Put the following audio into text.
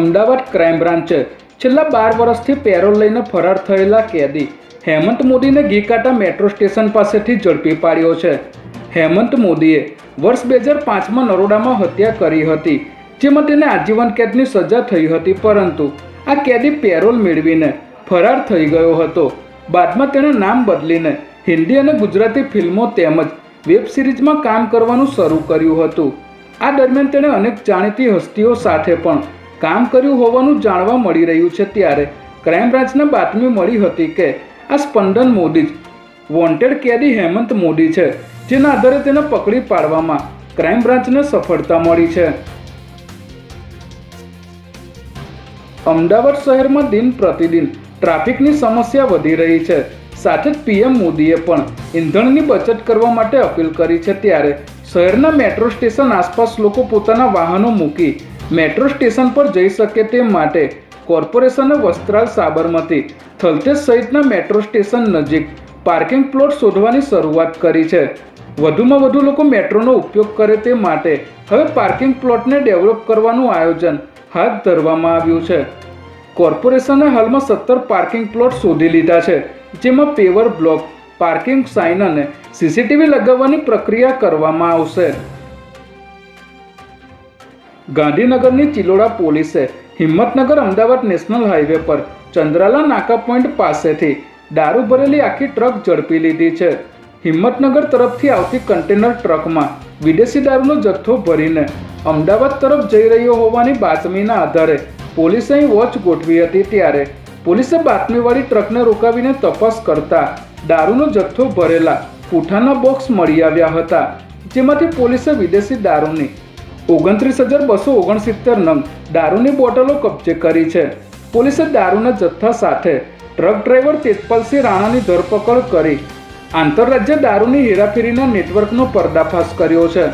Ahmedabad crime બ્રાન્ચે છેલ્લા 12 વર્ષથી parole લઈને ફરાર થયેલા કેદી હેમંત મોદીને ઘીકાટા મેટ્રો સ્ટેશન પાસેથી ઝડપી પાડ્યો છે. હેમંત મોદીએ વર્ષ 2005માં નરોડામાં હત્યા કરી હતી, જેમાં તેને આજીવન કેદની સજા થઈ હતી, પરંતુ આ કેદી પેરોલ મેળવીને ફરાર થઈ ગયો હતો. બાદમાં તેણે નામ બદલીને હિન્દી અને ગુજરાતી ફિલ્મો તેમજ વેબ સિરીઝમાં કામ કરવાનું શરૂ કર્યું હતું. આ દરમિયાન તેણે અનેક જાણીતી હસ્તીઓ સાથે પણ કામ કર્યું હોવાનું જાણવા મળી રહ્યું છે. ત્યારે ક્રાઇમ બ્રાન્ચને બાતમી મળી હતી કે આ સ્પંદન મોદી જ વોન્ટેડ કેદી હેમંત મોદી છે, જેના આધારે તેને પકડી પાડવામાં ક્રાઇમ બ્રાન્ચને સફળતા મળી છે. અમદાવાદ શહેરમાં દિન પ્રતિદિન ટ્રાફિકની સમસ્યા વધી રહી છે. સાથે જ પીએમ મોદીએ પણ ઈંધણની બચત કરવા માટે અપીલ કરી છે. ત્યારે શહેરના મેટ્રો સ્ટેશન આસપાસ લોકો પોતાના વાહનો મૂકી મેટ્રો સ્ટેશન પર જઈ શકે તે માટે કોર્પોરેશને વસ્ત્રાલ, સાબરમતી, થલતેજ સહિતના મેટ્રો સ્ટેશન નજીક પાર્કિંગ પ્લોટ શોધવાની શરૂઆત કરી છે. વધુમાં વધુ લોકો મેટ્રોનો ઉપયોગ કરે તે માટે હવે પાર્કિંગ પ્લોટને ડેવલપ કરવાનું આયોજન હાથ ધરવામાં આવ્યું છે. કોર્પોરેશને હાલમાં 17 પાર્કિંગ પ્લોટ શોધી લીધા છે, જેમાં પેવર બ્લોક, પાર્કિંગ સાઇન અને સીસીટીવી લગાવવાની પ્રક્રિયા કરવામાં આવશે. ગાંધીનગરની ચિલોડા પોલીસે હિંમતનગર અમદાવાદ નેશનલ હાઈવે પર ચંદ્રાલા નાકા પોઈન્ટ પાસેથી દારૂ ભરેલી આખી ટ્રક ઝડપી લીધી છે. હિંમતનગર તરફથી આવતી કન્ટેનર ટ્રકમાં વિદેશી દારૂનો જથ્થો ભરીને અમદાવાદ તરફ જઈ રહ્યો હોવાની બાતમીના આધારે પોલીસે અહીં વોચ ગોઠવી હતી. ત્યારે પોલીસે બાતમીવાળી ટ્રકને રોકાવીને તપાસ કરતા દારૂનો જથ્થો ભરેલા પૂઠાના બોક્સ મળી આવ્યા હતા, જેમાંથી પોલીસે વિદેશી દારૂની 29,269 નંગ દારૂની બોટલો કબજે કરી છે. પોલીસે દારૂના જથ્થા સાથે ટ્રક ડ્રાઈવર તેજપાલસિંહ રાણાની ધરપકડ કરી આંતરરાજ્ય દારૂની હેરાફેરીના નેટવર્કનો પર્દાફાશ કર્યો છે.